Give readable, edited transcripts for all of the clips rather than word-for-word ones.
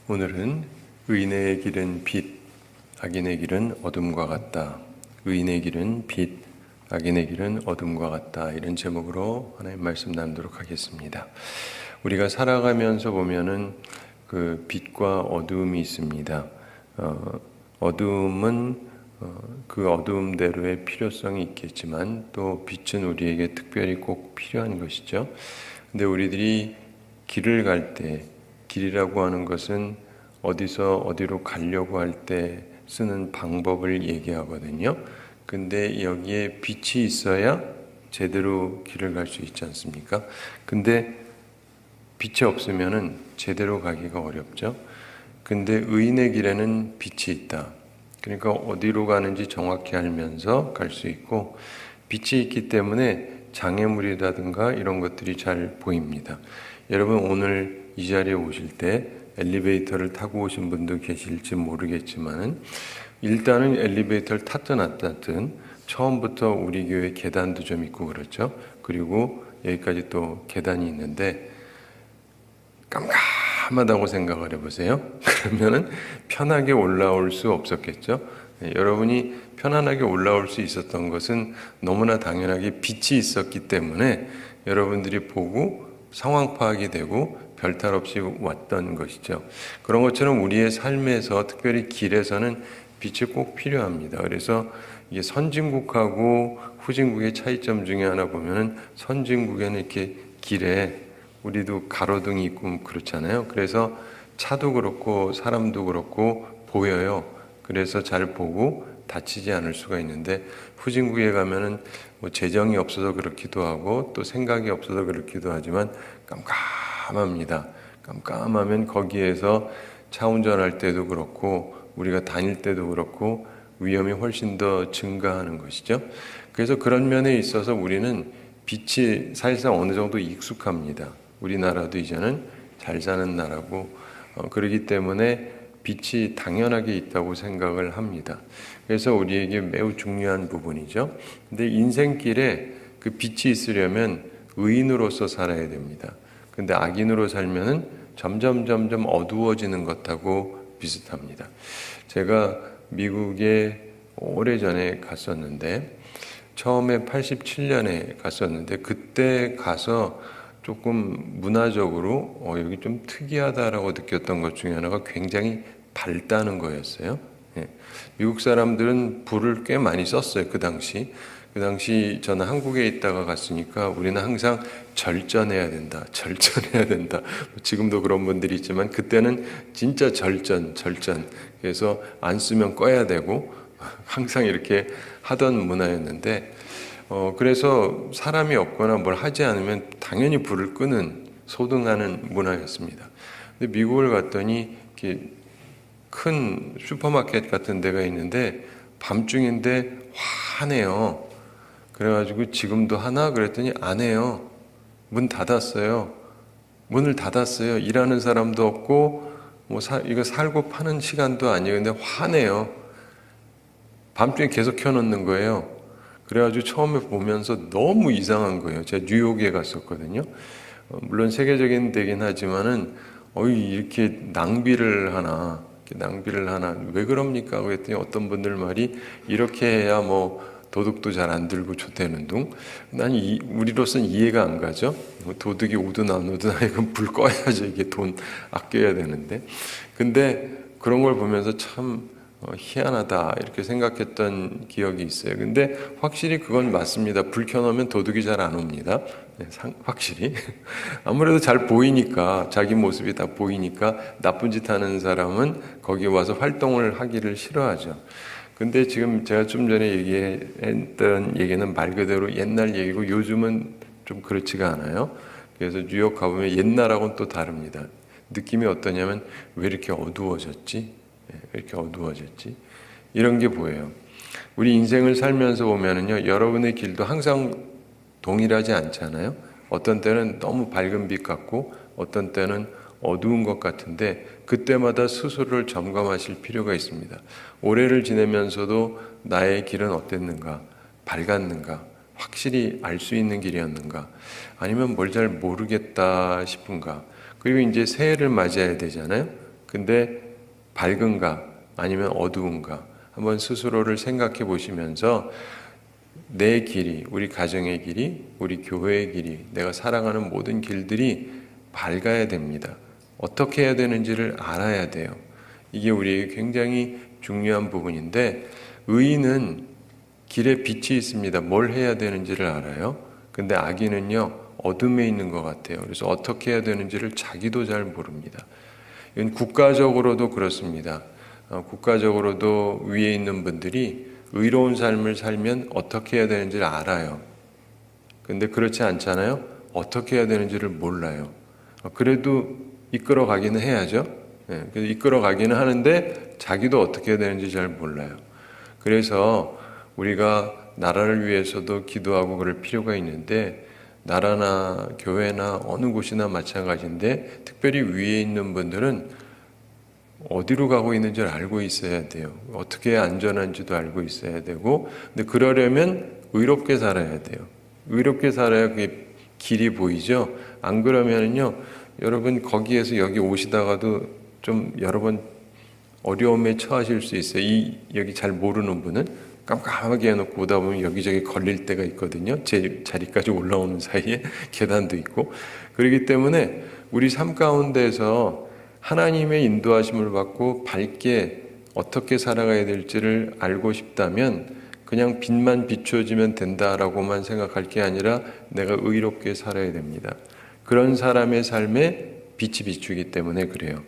오늘은 의인의 길은 빛, 악인의 길은 어둠과 같다. 의인의 길은 빛, 악인의 길은 어둠과 같다. 이런 제목으로 하나님 말씀 나누도록 하겠습니다. 우리가 살아가면서 보면은 그 빛과 어둠이 있습니다. 어둠은 그 어둠대로의 필요성이 있겠지만 또 빛은 우리에게 특별히 꼭 필요한 것이죠. 근데 우리들이 길을 갈 때, 길이라고 하는 것은 어디서 어디로 가려고 할 때 쓰는 방법을 얘기하거든요. 근데 여기에 빛이 있어야 제대로 길을 갈 수 있지 않습니까? 근데 빛이 없으면은 제대로 가기가 어렵죠. 근데 의인의 길에는 빛이 있다. 그러니까 어디로 가는지 정확히 알면서 갈 수 있고, 빛이 있기 때문에 장애물이라든가 이런 것들이 잘 보입니다. 여러분 오늘 이 자리에 오실 때 엘리베이터를 타고 오신 분도 계실지 모르겠지만은 일단은 엘리베이터를 탔든 안 탔든 처음부터 우리 교회 계단도 좀 있고 그렇죠. 그리고 여기까지 또 계단이 있는데 깜깜하다고 생각을 해보세요. 그러면은 편하게 올라올 수 없었겠죠. 여러분이 편안하게 올라올 수 있었던 것은 너무나 당연하게 빛이 있었기 때문에 여러분들이 보고 상황 파악이 되고 별탈 없이 왔던 것이죠. 그런 것처럼 우리의 삶에서 특별히 길에서는 빛이 꼭 필요합니다. 그래서 이게 선진국하고 후진국의 차이점 중에 하나 보면은 선진국에는 이렇게 길에 우리도 가로등이 있고 그렇잖아요. 그래서 차도 그렇고 사람도 그렇고 보여요. 그래서 잘 보고 다치지 않을 수가 있는데 후진국에 가면은 뭐 재정이 없어서 그렇기도 하고 또 생각이 없어서 그렇기도 하지만 깜깜합니다. 깜깜하면 거기에서 차 운전할 때도 그렇고 우리가 다닐 때도 그렇고 위험이 훨씬 더 증가하는 것이죠. 그래서 그런 면에 있어서 우리는 빛이 사실상 어느 정도 익숙합니다. 우리나라도 이제는 잘 사는 나라고 그렇기 때문에 빛이 당연하게 있다고 생각을 합니다. 그래서 우리에게 매우 중요한 부분이죠. 근데 인생길에 그 빛이 있으려면 의인으로서 살아야 됩니다. 근데 악인으로 살면은 점점 어두워지는 것하고 비슷합니다. 제가 미국에 오래전에 갔었는데 처음에 87년에 갔었는데 그때 가서 조금 문화적으로 여기 좀 특이하다라고 느꼈던 것 중에 하나가 굉장히 밝다는 거였어요. 예. 미국 사람들은 불을 꽤 많이 썼어요. 그 당시 저는 한국에 있다가 갔으니까 우리는 항상 절전해야 된다. 지금도 그런 분들이 있지만 그때는 진짜 절전. 그래서 안 쓰면 꺼야 되고 항상 이렇게 하던 문화였는데 그래서 사람이 없거나 뭘 하지 않으면 당연히 불을 끄는 소등하는 문화였습니다. 근데 미국을 갔더니 이렇게 큰 슈퍼마켓 같은 데가 있는데 밤중인데 환해요. 그래가지고 지금도 하나? 그랬더니 안 해요. 문을 닫았어요. 일하는 사람도 없고 뭐 이거 살고 파는 시간도 아니에요. 근데 환해요. 밤중에 계속 켜놓는 거예요. 그래가지고 처음에 보면서 너무 이상한 거예요. 제가 뉴욕에 갔었거든요. 물론 세계적인 데긴 하지만은 이렇게 낭비를 하나 왜 그럽니까? 그랬더니 어떤 분들 말이 이렇게 해야 뭐 도둑도 잘 안 들고 좋다는 둥. 난 우리로서는 이해가 안 가죠. 도둑이 오든 안 오든 이건 불 꺼야죠. 이게 돈 아껴야 되는데. 근데 그런 걸 보면서 참 희한하다 이렇게 생각했던 기억이 있어요. 근데 확실히 그건 맞습니다. 불 켜놓으면 도둑이 잘 안 옵니다. 네, 확실히 아무래도 잘 보이니까 자기 모습이 다 보이니까 나쁜 짓 하는 사람은 거기 와서 활동을 하기를 싫어하죠. 근데 지금 제가 좀 전에 얘기했던 얘기는 말 그대로 옛날 얘기고 요즘은 좀 그렇지가 않아요. 그래서 뉴욕 가보면 옛날하고는 또 다릅니다. 느낌이 어떠냐면 왜 이렇게 어두워졌지? 이런 게 보여요. 우리 인생을 살면서 보면은요, 여러분의 길도 항상 동일하지 않잖아요. 어떤 때는 너무 밝은 빛 같고, 어떤 때는 어두운 것 같은데, 그때마다 스스로를 점검하실 필요가 있습니다. 올해를 지내면서도 나의 길은 어땠는가? 밝았는가? 확실히 알 수 있는 길이었는가? 아니면 뭘 잘 모르겠다 싶은가? 그리고 이제 새해를 맞이해야 되잖아요. 근데 밝은가 아니면 어두운가 한번 스스로를 생각해 보시면서 내 길이, 우리 가정의 길이, 우리 교회의 길이, 내가 살아가는 모든 길들이 밝아야 됩니다. 어떻게 해야 되는지를 알아야 돼요. 이게 우리에게 굉장히 중요한 부분인데, 의인은 길에 빛이 있습니다. 뭘 해야 되는지를 알아요. 근데 악인은요, 어둠에 있는 것 같아요. 그래서 어떻게 해야 되는지를 자기도 잘 모릅니다. 이건 국가적으로도 그렇습니다. 국가적으로도 위에 있는 분들이 의로운 삶을 살면 어떻게 해야 되는지를 알아요. 근데 그렇지 않잖아요. 어떻게 해야 되는지를 몰라요. 그래도 이끌어 가기는 해야죠. 그래서 이끌어 가기는 하는데 자기도 어떻게 해야 되는지 잘 몰라요. 그래서 우리가 나라를 위해서도 기도하고 그럴 필요가 있는데, 나라나 교회나 어느 곳이나 마찬가지인데 특별히 위에 있는 분들은 어디로 가고 있는지를 알고 있어야 돼요. 어떻게 해야 안전한지도 알고 있어야 되고, 근데 그러려면 의롭게 살아야 돼요. 의롭게 살아야 그게 길이 보이죠. 안 그러면요, 여러분 거기에서 여기 오시다가도 좀 여러 번 어려움에 처하실 수 있어요. 여기 잘 모르는 분은 깜깜하게 해놓고 오다 보면 여기저기 걸릴 때가 있거든요. 제 자리까지 올라오는 사이에 계단도 있고. 그렇기 때문에 우리 삶 가운데서 하나님의 인도하심을 받고 밝게 어떻게 살아가야 될지를 알고 싶다면 그냥 빛만 비추어지면 된다라고만 생각할 게 아니라 내가 의롭게 살아야 됩니다. 그런 사람의 삶에 빛이 비추기 때문에 그래요.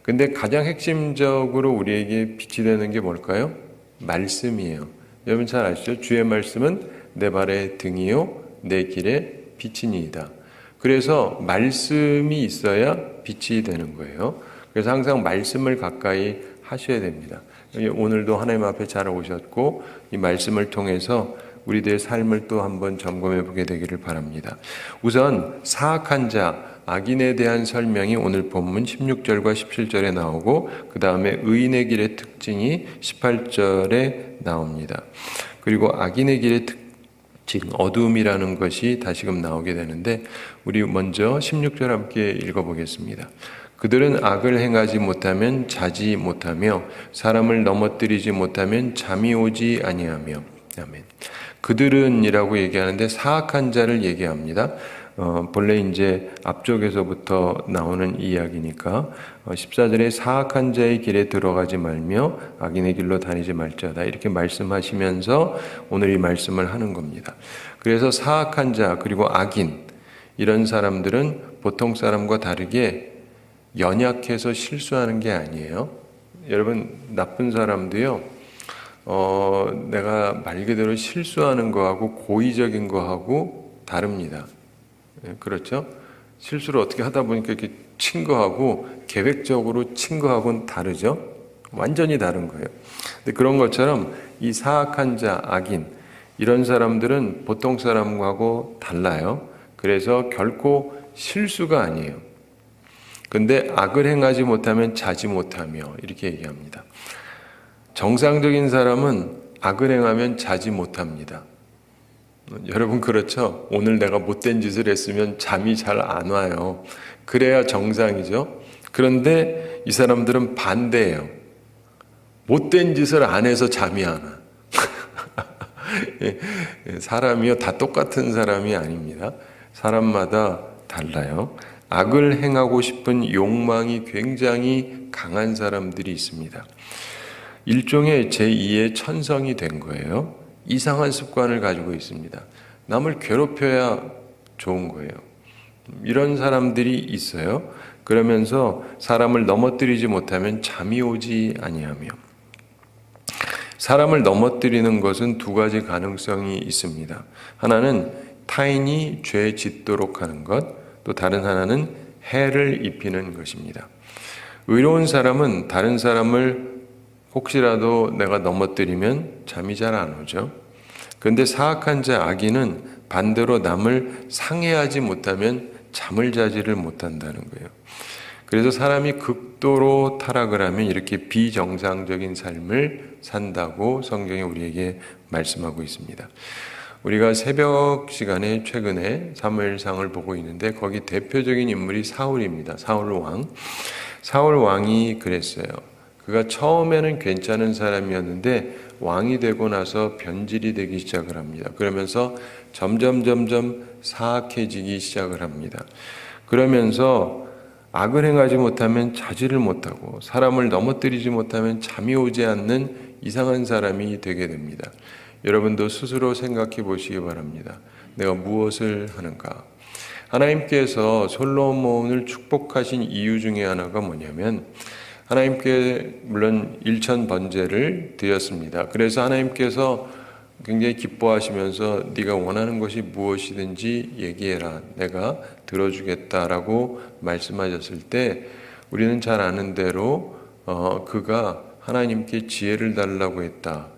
근데 가장 핵심적으로 우리에게 빛이 되는 게 뭘까요? 말씀이에요. 여러분 잘 아시죠? 주의 말씀은 내 발의 등이요 내 길의 빛이니이다. 그래서 말씀이 있어야 빛이 되는 거예요. 그래서 항상 말씀을 가까이 하셔야 됩니다. 오늘도 하나님 앞에 잘 오셨고 이 말씀을 통해서 우리들의 삶을 또 한번 점검해 보게 되기를 바랍니다. 우선 사악한 자, 악인에 대한 설명이 오늘 본문 16절과 17절에 나오고, 그 다음에 의인의 길의 특징이 18절에 나옵니다. 그리고 악인의 길의 특징, 어두움이라는 것이 다시금 나오게 되는데, 우리 먼저 16절 함께 읽어보겠습니다. 그들은 악을 행하지 못하면 자지 못하며 사람을 넘어뜨리지 못하면 잠이 오지 아니하며. 아멘. 그들은 이라고 얘기하는데 사악한 자를 얘기합니다. 본래 이제 앞쪽에서부터 나오는 이야기니까 14절에 사악한 자의 길에 들어가지 말며 악인의 길로 다니지 말자다 이렇게 말씀하시면서 오늘 이 말씀을 하는 겁니다. 그래서 사악한 자 그리고 악인 이런 사람들은 보통 사람과 다르게 연약해서 실수하는 게 아니에요. 여러분 나쁜 사람도요. 내가 말 그대로 실수하는 거하고 고의적인 거하고 다릅니다. 그렇죠? 실수를 어떻게 하다 보니까 이렇게 친 거하고 계획적으로 친 거하고는 다르죠? 완전히 다른 거예요. 근데 그런 것처럼 이 사악한 자, 악인, 이런 사람들은 보통 사람하고 달라요. 그래서 결코 실수가 아니에요. 근데 악을 행하지 못하면 자지 못하며 이렇게 얘기합니다. 정상적인 사람은 악을 행하면 자지 못합니다. 여러분 그렇죠? 오늘 내가 못된 짓을 했으면 잠이 잘 안 와요. 그래야 정상이죠. 그런데 이 사람들은 반대예요. 못된 짓을 안 해서 잠이 안 와. 사람이요 다 똑같은 사람이 아닙니다. 사람마다 달라요. 악을 행하고 싶은 욕망이 굉장히 강한 사람들이 있습니다. 일종의 제2의 천성이 된 거예요. 이상한 습관을 가지고 있습니다. 남을 괴롭혀야 좋은 거예요. 이런 사람들이 있어요. 그러면서 사람을 넘어뜨리지 못하면 잠이 오지 아니하며. 사람을 넘어뜨리는 것은 두 가지 가능성이 있습니다. 하나는 타인이 죄 짓도록 하는 것, 또 다른 하나는 해를 입히는 것입니다. 의로운 사람은 다른 사람을 혹시라도 내가 넘어뜨리면 잠이 잘 안 오죠. 그런데 사악한 자 악인은 반대로 남을 상해하지 못하면 잠을 자지를 못한다는 거예요. 그래서 사람이 극도로 타락을 하면 이렇게 비정상적인 삶을 산다고 성경이 우리에게 말씀하고 있습니다. 우리가 새벽 시간에 최근에 사무엘상을 보고 있는데 거기 대표적인 인물이 사울입니다. 사울 왕. 사울 왕이 그랬어요. 그가 처음에는 괜찮은 사람이었는데 왕이 되고 나서 변질이 되기 시작을 합니다. 그러면서 점점 사악해지기 시작을 합니다. 그러면서 악을 행하지 못하면 자지를 못하고 사람을 넘어뜨리지 못하면 잠이 오지 않는 이상한 사람이 되게 됩니다. 여러분도 스스로 생각해 보시기 바랍니다. 내가 무엇을 하는가? 하나님께서 솔로몬을 축복하신 이유 중에 하나가 뭐냐면 하나님께 물론 일천 번제를 드렸습니다. 그래서 하나님께서 굉장히 기뻐하시면서 네가 원하는 것이 무엇이든지 얘기해라. 내가 들어주겠다라고 말씀하셨을 때 우리는 잘 아는 대로 그가 하나님께 지혜를 달라고 했다.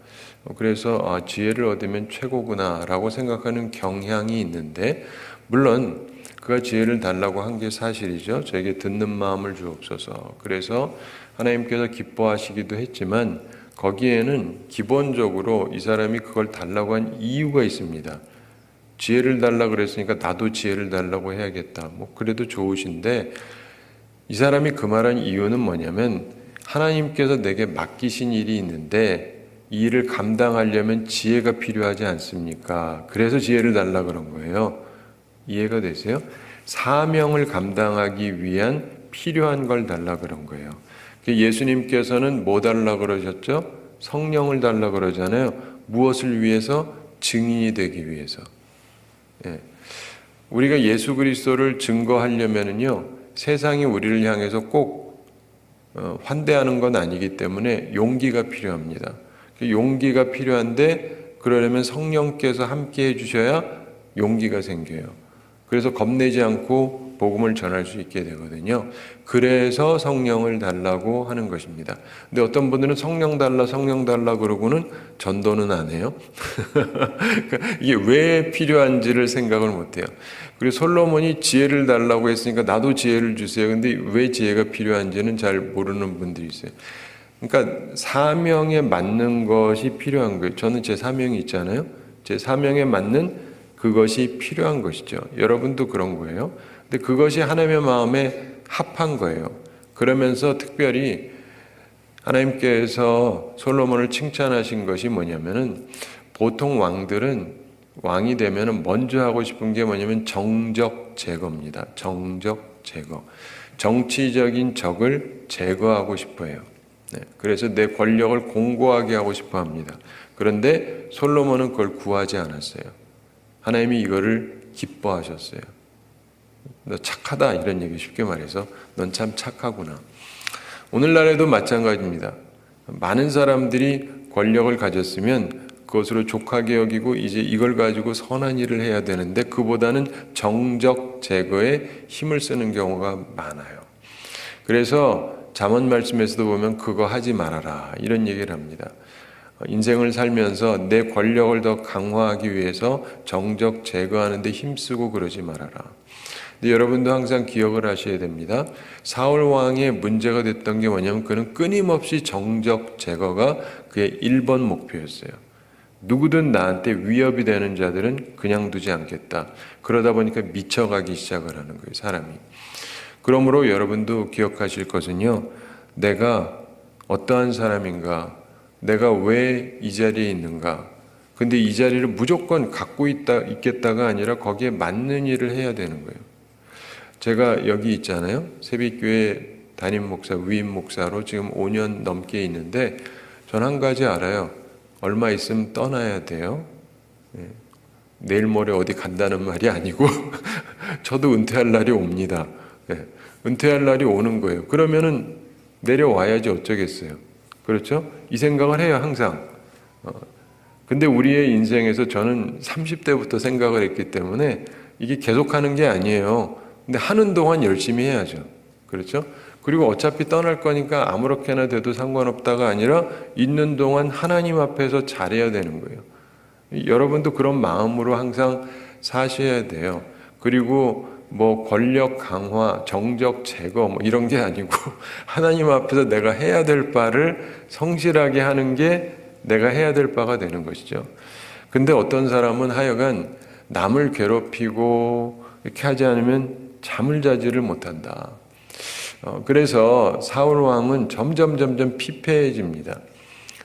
그래서 지혜를 얻으면 최고구나라고 생각하는 경향이 있는데 물론 그가 지혜를 달라고 한 게 사실이죠. 저에게 듣는 마음을 주옵소서. 그래서 하나님께서 기뻐하시기도 했지만 거기에는 기본적으로 이 사람이 그걸 달라고 한 이유가 있습니다. 지혜를 달라고 그랬으니까 나도 지혜를 달라고 해야겠다. 그래도 좋으신데 이 사람이 그 말한 이유는 뭐냐면 하나님께서 내게 맡기신 일이 있는데 이 일을 감당하려면 지혜가 필요하지 않습니까? 그래서 지혜를 달라고 그런 거예요. 이해가 되세요? 사명을 감당하기 위한 필요한 걸 달라 그런 거예요. 예수님께서는 뭐 달라 그러셨죠? 성령을 달라 그러잖아요. 무엇을 위해서? 증인이 되기 위해서. 우리가 예수 그리스도를 증거하려면은요, 세상이 우리를 향해서 꼭 환대하는 건 아니기 때문에 용기가 필요합니다. 용기가 필요한데 그러려면 성령께서 함께 해주셔야 용기가 생겨요. 그래서 겁내지 않고 복음을 전할 수 있게 되거든요. 그래서 성령을 달라고 하는 것입니다. 근데 어떤 분들은 성령 달라 그러고는 전도는 안 해요. 이게 왜 필요한지를 생각을 못 해요. 그리고 솔로몬이 지혜를 달라고 했으니까 나도 지혜를 주세요. 근데 왜 지혜가 필요한지는 잘 모르는 분들이 있어요. 그러니까 사명에 맞는 것이 필요한 거예요. 저는 제 사명이 있잖아요. 제 사명에 맞는 그것이 필요한 것이죠. 여러분도 그런 거예요. 근데 그것이 하나님의 마음에 합한 거예요. 그러면서 특별히 하나님께서 솔로몬을 칭찬하신 것이 뭐냐면은 보통 왕들은 왕이 되면은 먼저 하고 싶은 게 뭐냐면 정적 제거입니다. 정적 제거. 정치적인 적을 제거하고 싶어 해요. 그래서 내 권력을 공고하게 하고 싶어 합니다. 그런데 솔로몬은 그걸 구하지 않았어요. 하나님이 이거를 기뻐하셨어요. 너 착하다 이런 얘기 쉽게 말해서 넌 참 착하구나. 오늘날에도 마찬가지입니다. 많은 사람들이 권력을 가졌으면 그것으로 족하게 여기고 이제 이걸 가지고 선한 일을 해야 되는데 그보다는 정적 제거에 힘을 쓰는 경우가 많아요. 그래서 잠언 말씀에서도 보면 그거 하지 말아라 이런 얘기를 합니다. 인생을 살면서 내 권력을 더 강화하기 위해서 정적 제거하는 데 힘쓰고 그러지 말아라. 근데 여러분도 항상 기억을 하셔야 됩니다. 사울 왕의 문제가 됐던 게 뭐냐면 그는 끊임없이 정적 제거가 그의 1번 목표였어요. 누구든 나한테 위협이 되는 자들은 그냥 두지 않겠다. 그러다 보니까 미쳐가기 시작을 하는 거예요, 사람이. 그러므로 여러분도 기억하실 것은요. 내가 어떠한 사람인가? 내가 왜 이 자리에 있는가? 근데 이 자리를 무조건 갖고 있겠다가 아니라 거기에 맞는 일을 해야 되는 거예요. 제가 여기 있잖아요. 세빛교회 담임 목사, 위임 목사로 지금 5년 넘게 있는데 전 한 가지 알아요. 얼마 있으면 떠나야 돼요. 내일 모레 어디 간다는 말이 아니고 저도 은퇴할 날이 옵니다. 은퇴할 날이 오는 거예요. 그러면은 내려와야지 어쩌겠어요. 그렇죠? 이 생각을 해요, 항상. 근데 우리의 인생에서 저는 30대부터 생각을 했기 때문에 이게 계속하는 게 아니에요. 근데 하는 동안 열심히 해야죠. 그렇죠? 그리고 어차피 떠날 거니까 아무렇게나 돼도 상관없다가 아니라 있는 동안 하나님 앞에서 잘해야 되는 거예요. 여러분도 그런 마음으로 항상 사셔야 돼요. 그리고 뭐 권력 강화, 정적 제거 뭐 이런 게 아니고 하나님 앞에서 내가 해야 될 바를 성실하게 하는 게 내가 해야 될 바가 되는 것이죠. 근데 어떤 사람은 하여간 남을 괴롭히고 이렇게 하지 않으면 잠을 자지를 못한다. 그래서 사울 왕은 점점 피폐해집니다.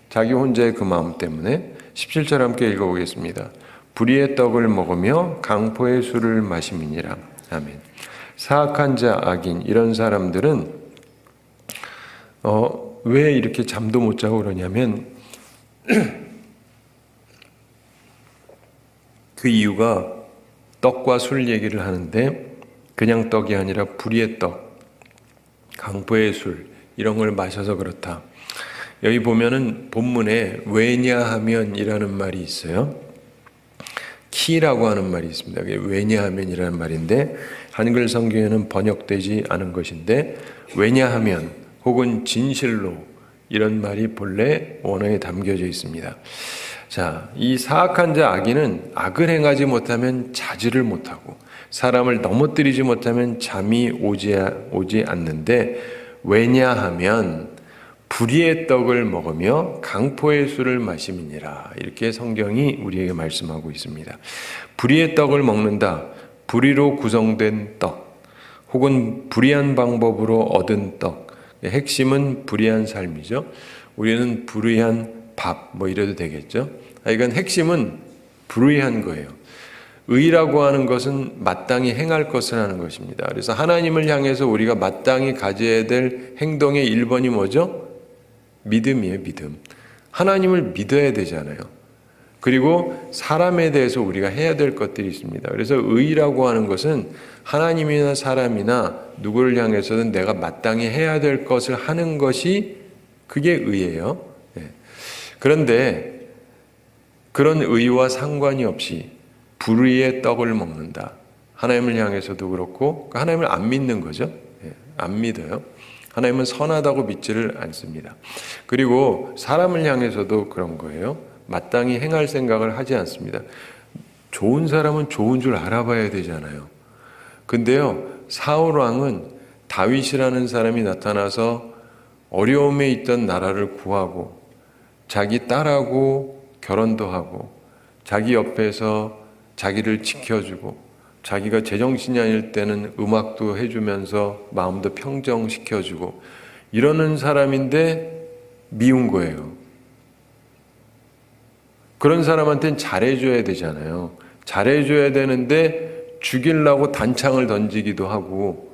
자기 혼자의 그 마음 때문에. 17절 함께 읽어보겠습니다. 불의의 떡을 먹으며 강포의 술을 마심이니라. 아멘. 사악한 자, 악인, 이런 사람들은 왜 이렇게 잠도 못 자고 그러냐면 그 이유가 떡과 술 얘기를 하는데 그냥 떡이 아니라 불의의 떡, 강포의 술, 이런 걸 마셔서 그렇다. 여기 보면은 본문에 왜냐하면이라는 말이 있어요. 키라고 하는 말이 있습니다. 그게 왜냐하면이라는 말인데 한글 성경에는 번역되지 않은 것인데 왜냐하면 혹은 진실로 이런 말이 본래 원어에 담겨져 있습니다. 자, 이 사악한 자 악인은 악을 행하지 못하면 자지를 못하고 사람을 넘어뜨리지 못하면 잠이 오지 않는데 왜냐하면 불의의 떡을 먹으며 강포의 술을 마심이니라. 이렇게 성경이 우리에게 말씀하고 있습니다. 불의의 떡을 먹는다. 불의로 구성된 떡 혹은 불의한 방법으로 얻은 떡. 핵심은 불의한 삶이죠. 우리는 불의한 밥 이래도 되겠죠. 이건 핵심은 불의한 거예요. 의라고 하는 것은 마땅히 행할 것을 하는 것입니다. 그래서 하나님을 향해서 우리가 마땅히 가져야 될 행동의 1번이 뭐죠? 믿음이에요, 믿음. 하나님을 믿어야 되잖아요. 그리고 사람에 대해서 우리가 해야 될 것들이 있습니다. 그래서 의라고 하는 것은 하나님이나 사람이나 누구를 향해서든 내가 마땅히 해야 될 것을 하는 것이 그게 의예요. 그런데 그런 의와 상관이 없이 불의의 떡을 먹는다. 하나님을 향해서도 그렇고 하나님을 안 믿는 거죠. 안 믿어요. 하나님은 선하다고 믿지를 않습니다. 그리고 사람을 향해서도 그런 거예요. 마땅히 행할 생각을 하지 않습니다. 좋은 사람은 좋은 줄 알아봐야 되잖아요. 근데요, 사울 왕은 다윗이라는 사람이 나타나서 어려움에 있던 나라를 구하고 자기 딸하고 결혼도 하고 자기 옆에서 자기를 지켜주고 자기가 제정신이 아닐 때는 음악도 해주면서 마음도 평정시켜주고 이러는 사람인데 미운 거예요. 그런 사람한테는 잘해줘야 되잖아요. 잘해줘야 되는데 죽이려고 단창을 던지기도 하고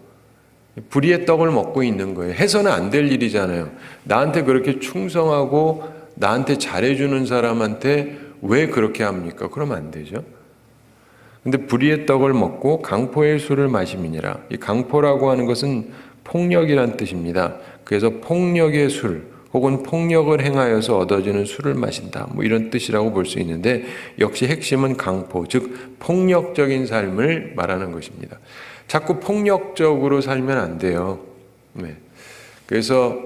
불의의 떡을 먹고 있는 거예요. 해서는 안 될 일이잖아요. 나한테 그렇게 충성하고 나한테 잘해주는 사람한테 왜 그렇게 합니까? 그러면 안 되죠. 근데 불의의 떡을 먹고 강포의 술을 마심이니라. 이 강포라고 하는 것은 폭력이란 뜻입니다. 그래서 폭력의 술 혹은 폭력을 행하여서 얻어지는 술을 마신다. 이런 뜻이라고 볼 수 있는데 역시 핵심은 강포, 즉 폭력적인 삶을 말하는 것입니다. 자꾸 폭력적으로 살면 안 돼요. 네. 그래서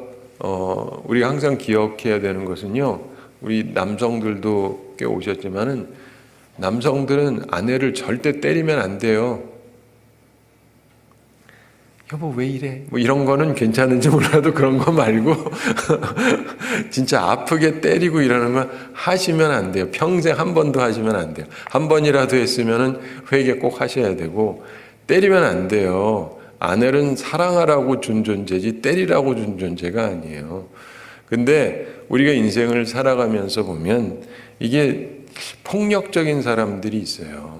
우리가 항상 기억해야 되는 것은요. 우리 남성들도 꽤 오셨지만은 남성들은 아내를 절대 때리면 안 돼요. 여보 왜 이래? 이런 거는 괜찮은지 몰라도 그런 거 말고 진짜 아프게 때리고 이러는 건 하시면 안 돼요. 평생 한 번도 하시면 안 돼요. 한 번이라도 했으면은 회개 꼭 하셔야 되고 때리면 안 돼요. 아내는 사랑하라고 준 존재지 때리라고 준 존재가 아니에요. 근데 우리가 인생을 살아가면서 보면 이게 폭력적인 사람들이 있어요.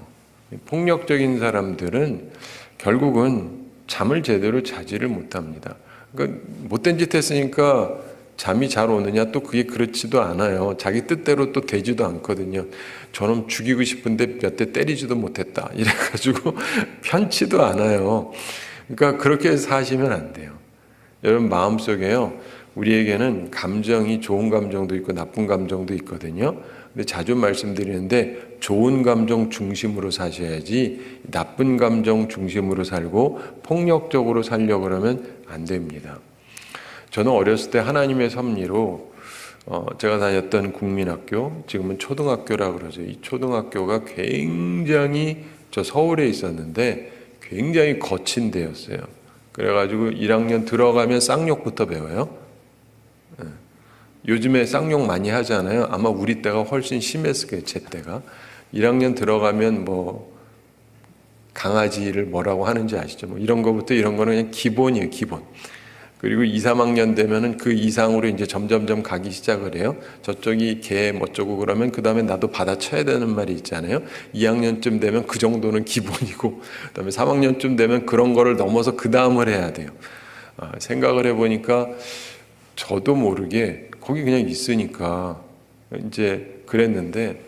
폭력적인 사람들은 결국은 잠을 제대로 자지를 못합니다. 그러니까 못된 짓 했으니까 잠이 잘 오느냐? 또 그게 그렇지도 않아요. 자기 뜻대로 또 되지도 않거든요. 저놈 죽이고 싶은데 몇 대 때리지도 못했다. 이래가지고 편치도 않아요. 그러니까 그렇게 사시면 안 돼요. 여러분 마음속에요. 우리에게는 감정이 좋은 감정도 있고 나쁜 감정도 있거든요. 근데 자주 말씀드리는데 좋은 감정 중심으로 사셔야지 나쁜 감정 중심으로 살고 폭력적으로 살려고 그러면 안 됩니다. 저는 어렸을 때 하나님의 섭리로 제가 다녔던 국민학교, 지금은 초등학교라고 그러죠. 이 초등학교가 굉장히 저 서울에 있었는데 굉장히 거친 데였어요. 그래가지고 1학년 들어가면 쌍욕부터 배워요. 요즘에 쌍욕 많이 하잖아요. 아마 우리 때가 훨씬 심했을 거예요. 제 때가. 1학년 들어가면 강아지를 뭐라고 하는지 아시죠? 이런 거부터 이런 거는 그냥 기본이에요. 기본. 그리고 2, 3학년 되면은 그 이상으로 이제 점점점 가기 시작을 해요. 저쪽이 개 어쩌고 그러면 그 다음에 나도 받아쳐야 되는 말이 있잖아요. 2학년쯤 되면 그 정도는 기본이고, 그 다음에 3학년쯤 되면 그런 거를 넘어서 그 다음을 해야 돼요. 생각을 해보니까 저도 모르게 거기 그냥 있으니까 이제 그랬는데,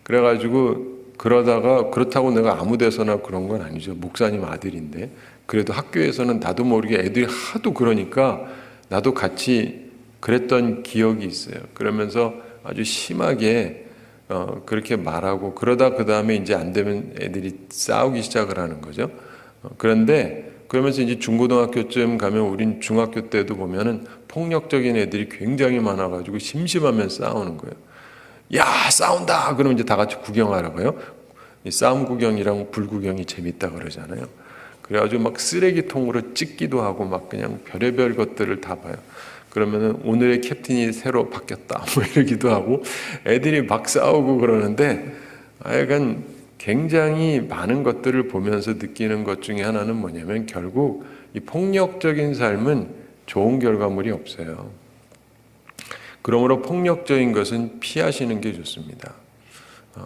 그래가지고 그러다가, 그렇다고 내가 아무 데서나 그런 건 아니죠. 목사님 아들인데. 그래도 학교에서는 나도 모르게 애들이 하도 그러니까 나도 같이 그랬던 기억이 있어요. 그러면서 아주 심하게 그렇게 말하고, 그러다 그 다음에 이제 안 되면 애들이 싸우기 시작을 하는 거죠. 그런데 그러면서 이제 중고등학교쯤 가면, 우린 중학교 때도 보면은 폭력적인 애들이 굉장히 많아가지고 심심하면 싸우는 거예요. 야, 싸운다! 그러면 이제 다 같이 구경하러 가요. 이 싸움 구경이랑 불 구경이 재밌다 그러잖아요. 그래가지고 막 쓰레기통으로 찍기도 하고 막 그냥 별의별 것들을 다 봐요. 그러면은 오늘의 캡틴이 새로 바뀌었다 뭐 이러기도 하고, 애들이 막 싸우고 그러는데, 약간 굉장히 많은 것들을 보면서 느끼는 것 중에 하나는 뭐냐면, 결국 이 폭력적인 삶은 좋은 결과물이 없어요. 그러므로 폭력적인 것은 피하시는 게 좋습니다.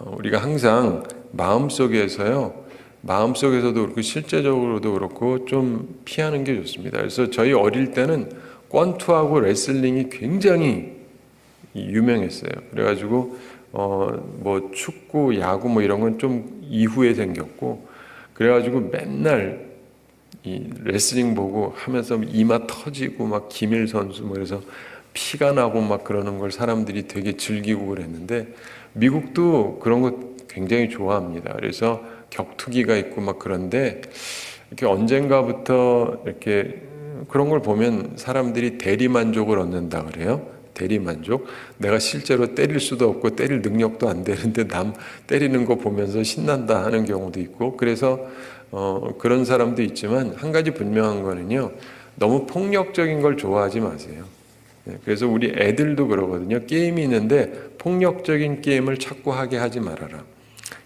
우리가 항상 마음속에서도 그렇고 실제적으로도 그렇고 좀 피하는 게 좋습니다. 그래서 저희 어릴 때는 권투하고 레슬링이 굉장히 유명했어요. 그래가지고 뭐 축구, 야구 뭐 이런 건 좀 이후에 생겼고, 그래가지고 맨날 이 레슬링 보고 하면서 이마 터지고 막 기밀 선수 뭐 그래서 피가 나고 막 그러는 걸 사람들이 되게 즐기고 그랬는데, 미국도 그런 거 굉장히 좋아합니다. 그래서 격투기가 있고 막 그런데, 이렇게 언젠가부터 이렇게 그런 걸 보면 사람들이 대리만족을 얻는다 그래요. 대리만족. 내가 실제로 때릴 수도 없고 때릴 능력도 안 되는데 남 때리는 거 보면서 신난다 하는 경우도 있고, 그래서 그런 사람도 있지만, 한 가지 분명한 거는요, 너무 폭력적인 걸 좋아하지 마세요. 그래서 우리 애들도 그러거든요. 게임이 있는데 폭력적인 게임을 자꾸 하게 하지 말아라.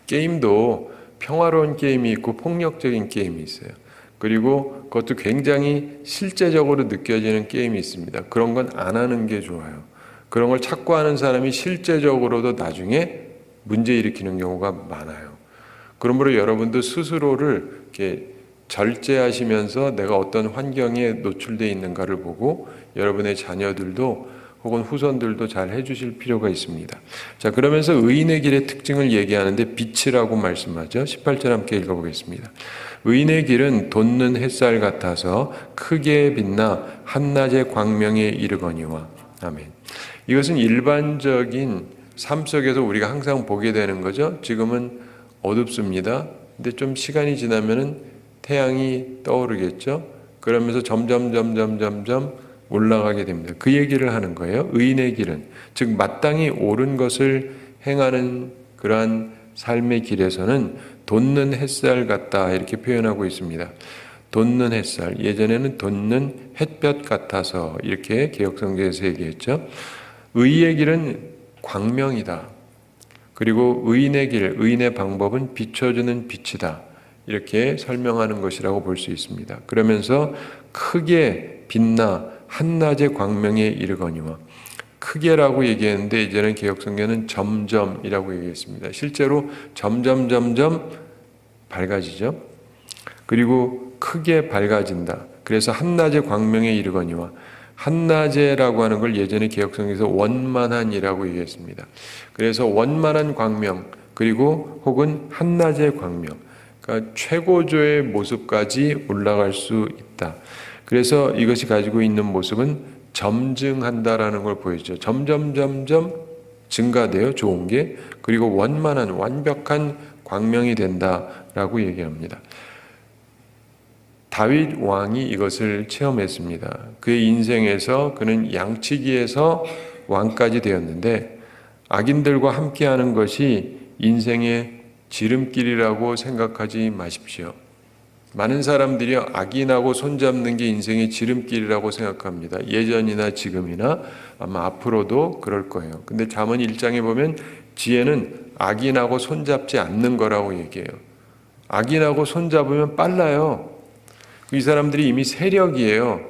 게임도 평화로운 게임이 있고 폭력적인 게임이 있어요. 그리고 그것도 굉장히 실제적으로 느껴지는 게임이 있습니다. 그런 건 안 하는 게 좋아요. 그런 걸 자꾸 하는 사람이 실제적으로도 나중에 문제 일으키는 경우가 많아요. 그러므로 여러분도 스스로를 이렇게 절제하시면서 내가 어떤 환경에 노출되어 있는가를 보고, 여러분의 자녀들도 혹은 후손들도 잘 해주실 필요가 있습니다. 자, 그러면서 의인의 길의 특징을 얘기하는데 빛이라고 말씀하죠. 18절 함께 읽어보겠습니다. 의인의 길은 돋는 햇살 같아서 크게 빛나 한낮의 광명에 이르거니와. 아멘. 이것은 일반적인 삶 속에서 우리가 항상 보게 되는 거죠. 지금은 어둡습니다. 근데 좀 시간이 지나면은 태양이 떠오르겠죠. 그러면서 점점 올라가게 됩니다. 그 얘기를 하는 거예요. 의인의 길은, 즉 마땅히 옳은 것을 행하는 그러한 삶의 길에서는 돋는 햇살 같다 이렇게 표현하고 있습니다. 돋는 햇살, 예전에는 돋는 햇볕 같아서 이렇게 개역성경에서 얘기했죠. 의의 길은 광명이다. 그리고 의인의 길, 의인의 방법은 비춰주는 빛이다. 이렇게 설명하는 것이라고 볼 수 있습니다. 그러면서 크게 빛나 한낮의 광명에 이르거니와. 크게라고 얘기했는데 이제는 개역성경은 점점이라고 얘기했습니다. 실제로 점점 밝아지죠. 그리고 크게 밝아진다. 그래서 한낮의 광명에 이르거니와. 한낮에라고 하는 걸 예전에 개역성경에서 원만한이라고 얘기했습니다. 그래서 원만한 광명, 그리고 혹은 한낮의 광명, 그러니까 최고조의 모습까지 올라갈 수 있다. 그래서 이것이 가지고 있는 모습은 점증한다라는 걸 보여주죠. 점점 증가돼요, 좋은 게. 그리고 원만한, 완벽한 광명이 된다라고 얘기합니다. 다윗 왕이 이것을 체험했습니다. 그의 인생에서 그는 양치기에서 왕까지 되었는데, 악인들과 함께하는 것이 인생의 지름길이라고 생각하지 마십시오. 많은 사람들이 악인하고 손잡는 게 인생의 지름길이라고 생각합니다. 예전이나 지금이나 아마 앞으로도 그럴 거예요. 근데 잠언 1장에 보면 지혜는 악인하고 손잡지 않는 거라고 얘기해요. 악인하고 손잡으면 빨라요. 이 사람들이 이미 세력이에요.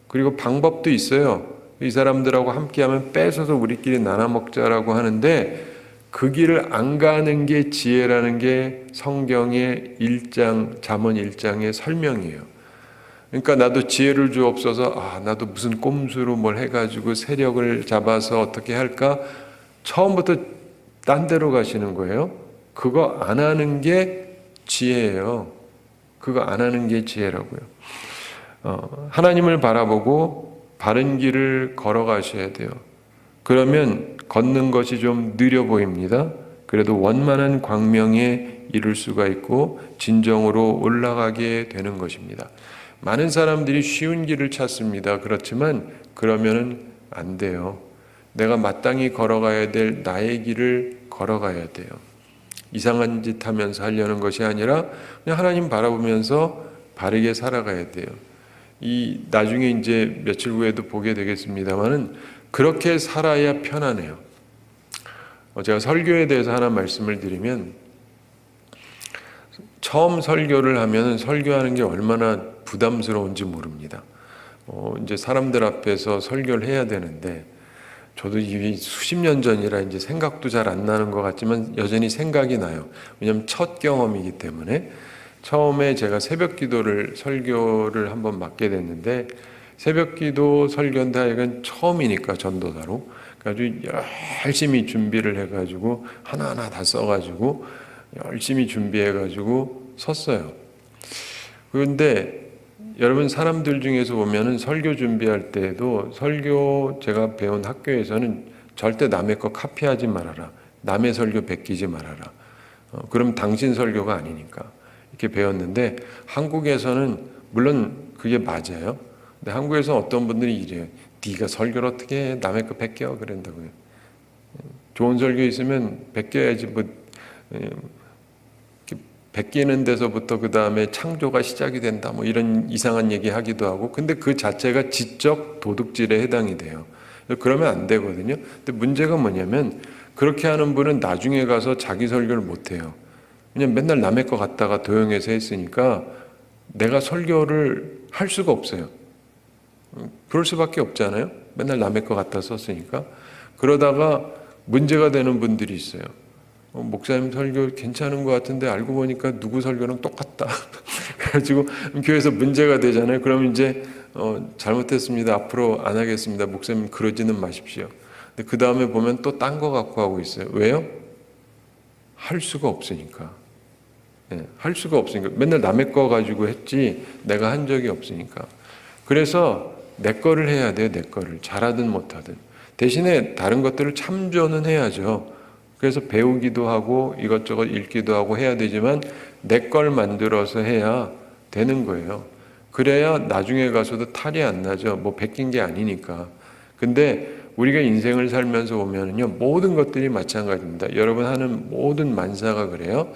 그리고 방법도 있어요. 이 사람들하고 함께하면 뺏어서 우리끼리 나눠 먹자라고 하는데 그 길을 안 가는 게 지혜라는 게 성경의 잠언 1장의 설명이에요. 그러니까 나도 지혜를 주옵소서. 나도 무슨 꼼수로 뭘 해가지고 세력을 잡아서 어떻게 할까? 처음부터 딴 데로 가시는 거예요. 그거 안 하는 게 지혜예요. 그거 안 하는 게 지혜라고요. 하나님을 바라보고 바른 길을 걸어가셔야 돼요. 그러면 걷는 것이 좀 느려 보입니다. 그래도 원만한 광명에 이룰 수가 있고 진정으로 올라가게 되는 것입니다. 많은 사람들이 쉬운 길을 찾습니다. 그렇지만 그러면은 안 돼요. 내가 마땅히 걸어가야 될 나의 길을 걸어가야 돼요. 이상한 짓 하면서 하려는 것이 아니라 그냥 하나님 바라보면서 바르게 살아가야 돼요. 나중에 이제 며칠 후에도 보게 되겠습니다만은 그렇게 살아야 편안해요. 제가 설교에 대해서 하나 말씀을 드리면, 처음 설교를 하면 설교하는 게 얼마나 부담스러운지 모릅니다. 이제 사람들 앞에서 설교를 해야 되는데, 저도 이게 수십 년 전이라 이제 생각도 잘 안 나는 것 같지만 여전히 생각이 나요. 왜냐하면 첫 경험이기 때문에. 처음에 제가 새벽기도를 설교를 한번 맡게 됐는데, 새벽기도 설교인데 하여간 처음이니까 전도사로 그래가지고 열심히 준비를 해가지고 하나하나 다 써가지고 열심히 준비해가지고 섰어요. 그런데 여러분, 사람들 중에서 보면은 설교 준비할 때에도, 설교 제가 배운 학교에서는 절대 남의 거 카피하지 말아라, 남의 설교 베끼지 말아라, 그럼 당신 설교가 아니니까 이렇게 배웠는데, 한국에서는 물론 그게 맞아요. 근데 한국에서 어떤 분들이 이래요. 네가 설교를 어떻게 해? 남의 거 베껴 그런다고요. 좋은 설교 있으면 베껴야지. 베끼는 데서부터 그 다음에 창조가 시작이 된다, 이런 이상한 얘기 하기도 하고. 근데 그 자체가 지적 도둑질에 해당이 돼요. 그러면 안 되거든요. 근데 문제가 뭐냐면, 그렇게 하는 분은 나중에 가서 자기 설교를 못 해요. 왜냐면 맨날 남의 거 갖다가 도용해서 했으니까 내가 설교를 할 수가 없어요. 그럴 수밖에 없잖아요. 맨날 남의 거 갖다 썼으니까. 그러다가 문제가 되는 분들이 있어요. 목사님 설교 괜찮은 것 같은데 알고 보니까 누구 설교랑 똑같다. 그래가지고 교회에서 문제가 되잖아요. 그럼 이제 잘못했습니다, 앞으로 안 하겠습니다, 목사님 그러지는 마십시오. 근데 그 다음에 보면 또 딴 거 갖고 하고 있어요. 왜요? 할 수가 없으니까. 할 수가 없으니까. 맨날 남의 거 가지고 했지 내가 한 적이 없으니까. 그래서 내 거를 해야 돼요. 내 거를 잘하든 못하든. 대신에 다른 것들을 참조는 해야죠. 그래서 배우기도 하고 이것저것 읽기도 하고 해야 되지만 내 걸 만들어서 해야 되는 거예요. 그래야 나중에 가서도 탈이 안 나죠. 베낀 게 아니니까. 근데 우리가 인생을 살면서 보면요, 모든 것들이 마찬가지입니다. 여러분 하는 모든 만사가 그래요.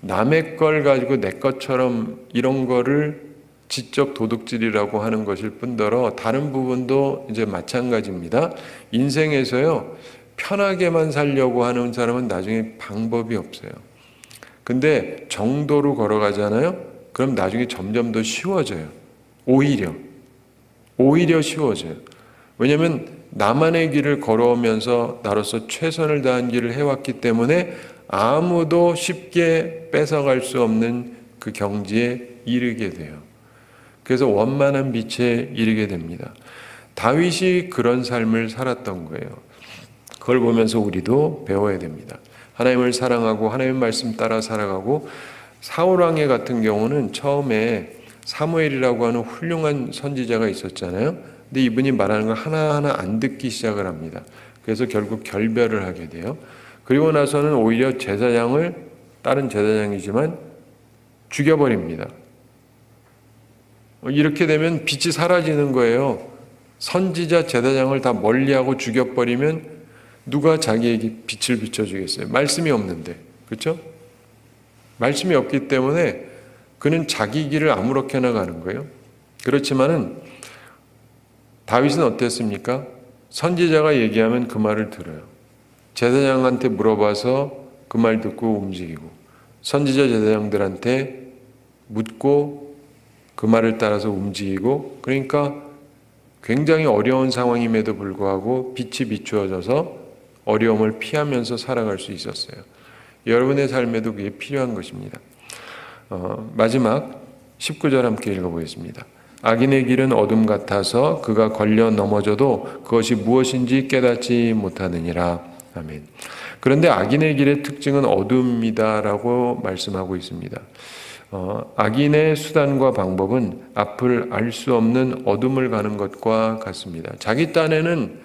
남의 걸 가지고 내 것처럼 이런 거를 지적 도둑질이라고 하는 것일 뿐더러 다른 부분도 이제 마찬가지입니다. 인생에서요, 편하게만 살려고 하는 사람은 나중에 방법이 없어요. 근데 정도로 걸어가잖아요. 그럼 나중에 점점 더 쉬워져요. 오히려 쉬워져요. 왜냐하면 나만의 길을 걸어오면서 나로서 최선을 다한 길을 해왔기 때문에 아무도 쉽게 뺏어갈 수 없는 그 경지에 이르게 돼요. 그래서 원만한 빛에 이르게 됩니다. 다윗이 그런 삶을 살았던 거예요. 그걸 보면서 우리도 배워야 됩니다. 하나님을 사랑하고 하나님의 말씀 따라 살아가고. 사울왕의 같은 경우는 처음에 사무엘이라고 하는 훌륭한 선지자가 있었잖아요. 근데 이분이 말하는 걸 하나하나 안 듣기 시작을 합니다. 그래서 결국 결별을 하게 돼요. 그리고 나서는 오히려 제사장을, 다른 제사장이지만 죽여버립니다. 이렇게 되면 빛이 사라지는 거예요. 선지자, 제사장을 다 멀리하고 죽여버리면 누가 자기에게 빛을 비춰주겠어요? 말씀이 없는데. 그렇죠? 말씀이 없기 때문에 그는 자기 길을 아무렇게나 가는 거예요. 그렇지만은 다윗은 어땠습니까? 선지자가 얘기하면 그 말을 들어요. 제사장한테 물어봐서 그 말 듣고 움직이고, 선지자 제사장들한테 묻고 그 말을 따라서 움직이고. 그러니까 굉장히 어려운 상황임에도 불구하고 빛이 비추어져서 어려움을 피하면서 살아갈 수 있었어요. 여러분의 삶에도 그게 필요한 것입니다. 마지막 19절 함께 읽어보겠습니다. 악인의 길은 어둠 같아서 그가 걸려 넘어져도 그것이 무엇인지 깨닫지 못하느니라. 아멘. 그런데 악인의 길의 특징은 어둠이다라고 말씀하고 있습니다. 악인의 수단과 방법은 앞을 알 수 없는 어둠을 가는 것과 같습니다. 자기 딴에는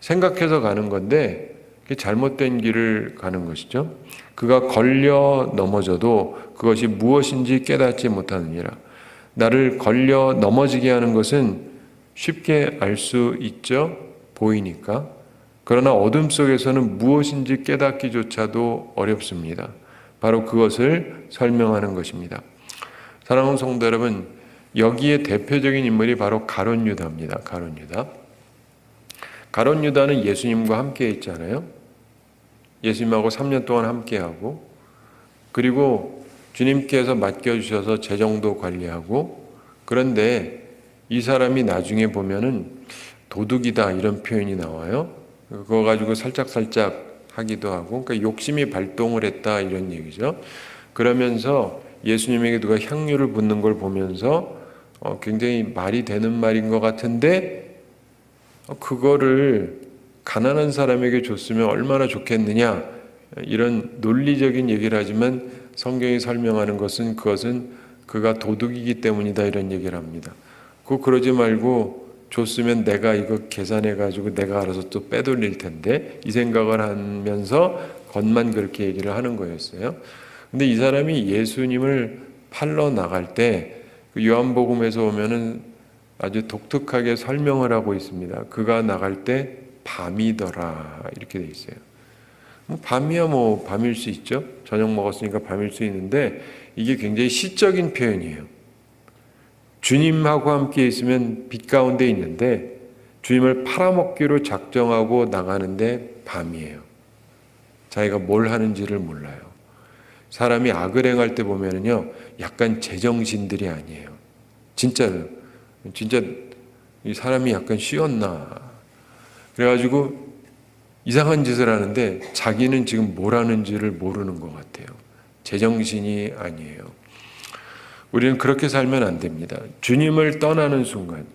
생각해서 가는 건데 잘못된 길을 가는 것이죠. 그가 걸려 넘어져도 그것이 무엇인지 깨닫지 못하느니라. 나를 걸려 넘어지게 하는 것은 쉽게 알 수 있죠. 보이니까. 그러나 어둠 속에서는 무엇인지 깨닫기조차도 어렵습니다. 바로 그것을 설명하는 것입니다. 사랑하는 성도 여러분, 여기에 대표적인 인물이 바로 가룟 유다입니다. 가룟 유다. 가룟 유다는 예수님과 함께 있잖아요. 예수님하고 3년 동안 함께하고, 그리고 주님께서 맡겨주셔서 재정도 관리하고, 그런데 이 사람이 나중에 보면은 도둑이다 이런 표현이 나와요. 그거 가지고 살짝 하기도 하고, 그러니까 욕심이 발동을 했다 이런 얘기죠. 그러면서 예수님에게 누가 향유를 붓는 걸 보면서 굉장히 말이 되는 말인 것 같은데 그거를 가난한 사람에게 줬으면 얼마나 좋겠느냐 이런 논리적인 얘기를 하지만 성경이 설명하는 것은 그것은 그가 도둑이기 때문이다 이런 얘기를 합니다. 그러지 말고 줬으면 내가 이거 계산해 가지고 내가 알아서 또 빼돌릴 텐데 이 생각을 하면서 겉만 그렇게 얘기를 하는 거였어요. 근데 이 사람이 예수님을 팔러 나갈 때 그 요한복음에서 보면은 아주 독특하게 설명을 하고 있습니다. 그가 나갈 때 밤이더라 이렇게 돼 있어요. 밤이야 뭐 밤일 수 있죠. 저녁 먹었으니까 밤일 수 있는데 이게 굉장히 시적인 표현이에요. 주님하고 함께 있으면 빛 가운데 있는데 주님을 팔아먹기로 작정하고 나가는데 밤이에요. 자기가 뭘 하는지를 몰라요. 사람이 악을 행할 때 보면은요, 약간 제정신들이 아니에요. 진짜로. 진짜 이 사람이 약간 쉬었나. 그래가지고 이상한 짓을 하는데 자기는 지금 뭘 하는지를 모르는 것 같아요. 제정신이 아니에요. 우리는 그렇게 살면 안 됩니다. 주님을 떠나는 순간,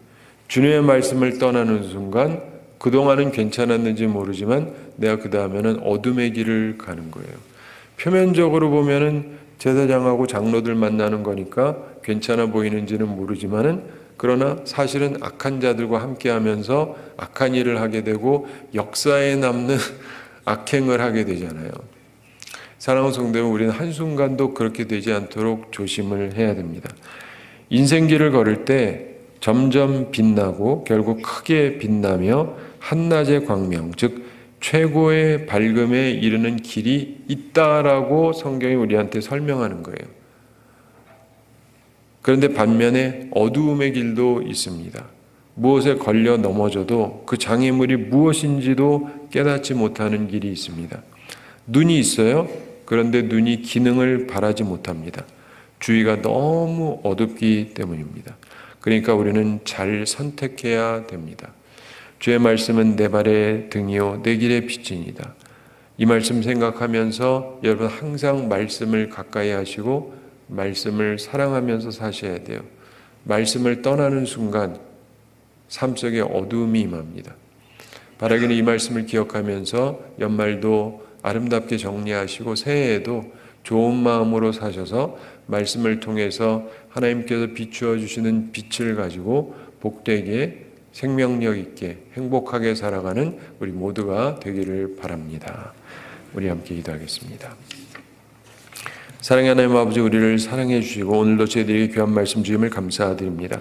주님의 말씀을 떠나는 순간, 그동안은 괜찮았는지 모르지만 내가 그 다음에는 어둠의 길을 가는 거예요. 표면적으로 보면은 제사장하고 장로들 만나는 거니까 괜찮아 보이는지는 모르지만은 그러나 사실은 악한 자들과 함께 하면서 악한 일을 하게 되고 역사에 남는 악행을 하게 되잖아요. 사랑하는 성도 여러분, 우리는 한순간도 그렇게 되지 않도록 조심을 해야 됩니다. 인생길을 걸을 때 점점 빛나고 결국 크게 빛나며 한낮의 광명, 즉 최고의 밝음에 이르는 길이 있다라고 성경이 우리한테 설명하는 거예요. 그런데 반면에 어두움의 길도 있습니다. 무엇에 걸려 넘어져도 그 장애물이 무엇인지도 깨닫지 못하는 길이 있습니다. 눈이 있어요. 그런데 눈이 기능을 발하지 못합니다. 주위가 너무 어둡기 때문입니다. 그러니까 우리는 잘 선택해야 됩니다. 주의 말씀은 내 발의 등이요 내 길의 빛이니이다. 이 말씀 생각하면서 여러분 항상 말씀을 가까이 하시고 말씀을 사랑하면서 사셔야 돼요. 말씀을 떠나는 순간 삶 속에 어두움이 임합니다. 바라기는 이 말씀을 기억하면서 연말도 아름답게 정리하시고 새해에도 좋은 마음으로 사셔서 말씀을 통해서 하나님께서 비추어 주시는 빛을 가지고 복되게 생명력 있게 행복하게 살아가는 우리 모두가 되기를 바랍니다. 우리 함께 기도하겠습니다. 사랑의 하나님 아버지, 우리를 사랑해 주시고 오늘도 저희들에게 귀한 말씀 주임을 감사드립니다.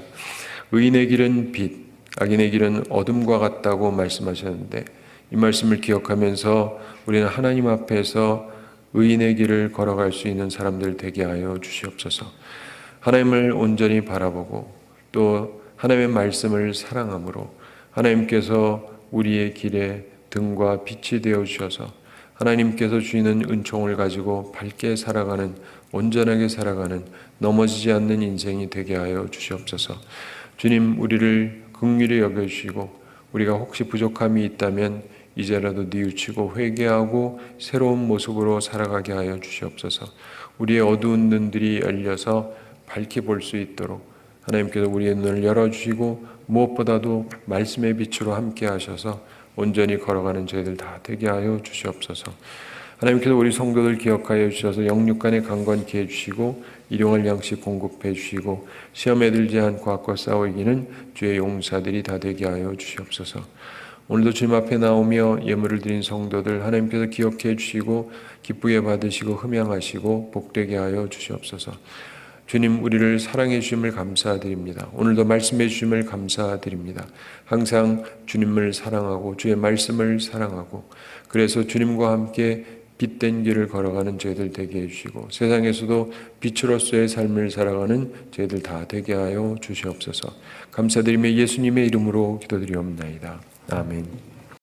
의인의 길은 빛, 악인의 길은 어둠과 같다고 말씀하셨는데 이 말씀을 기억하면서 우리는 하나님 앞에서 의인의 길을 걸어갈 수 있는 사람들 되게 하여 주시옵소서. 하나님을 온전히 바라보고 또 하나님의 말씀을 사랑함으로 하나님께서 우리의 길에 등과 빛이 되어 주셔서 하나님께서 주시는 은총을 가지고 밝게 살아가는, 온전하게 살아가는, 넘어지지 않는 인생이 되게 하여 주시옵소서. 주님, 우리를 긍휼히 여겨주시고 우리가 혹시 부족함이 있다면 이제라도 뉘우치고 회개하고 새로운 모습으로 살아가게 하여 주시옵소서. 우리의 어두운 눈들이 열려서 밝게 볼 수 있도록 하나님께서 우리의 눈을 열어주시고 무엇보다도 말씀의 빛으로 함께 하셔서 온전히 걸어가는 저희들 다 되게 하여 주시옵소서. 하나님께서 우리 성도들 기억하여 주셔서 영육간에 강건케 해주시고 일용할 양식 공급해 주시고 시험에 들지 않고 악과 싸워 이기는 주의 용사들이 다 되게 하여 주시옵소서. 오늘도 주님 앞에 나오며 예물을 드린 성도들 하나님께서 기억해 주시고 기쁘게 받으시고 흠양하시고 복되게 하여 주시옵소서. 주님, 우리를 사랑해 주심을 감사드립니다. 오늘도 말씀해 주심을 감사드립니다. 항상 주님을 사랑하고 주의 말씀을 사랑하고 그래서 주님과 함께 빛된 길을 걸어가는 저희들 되게 해주시고 세상에서도 빛으로서의 삶을 살아가는 저희들 다 되게 하여 주시옵소서. 감사드리며 예수님의 이름으로 기도드리옵나이다. 아멘.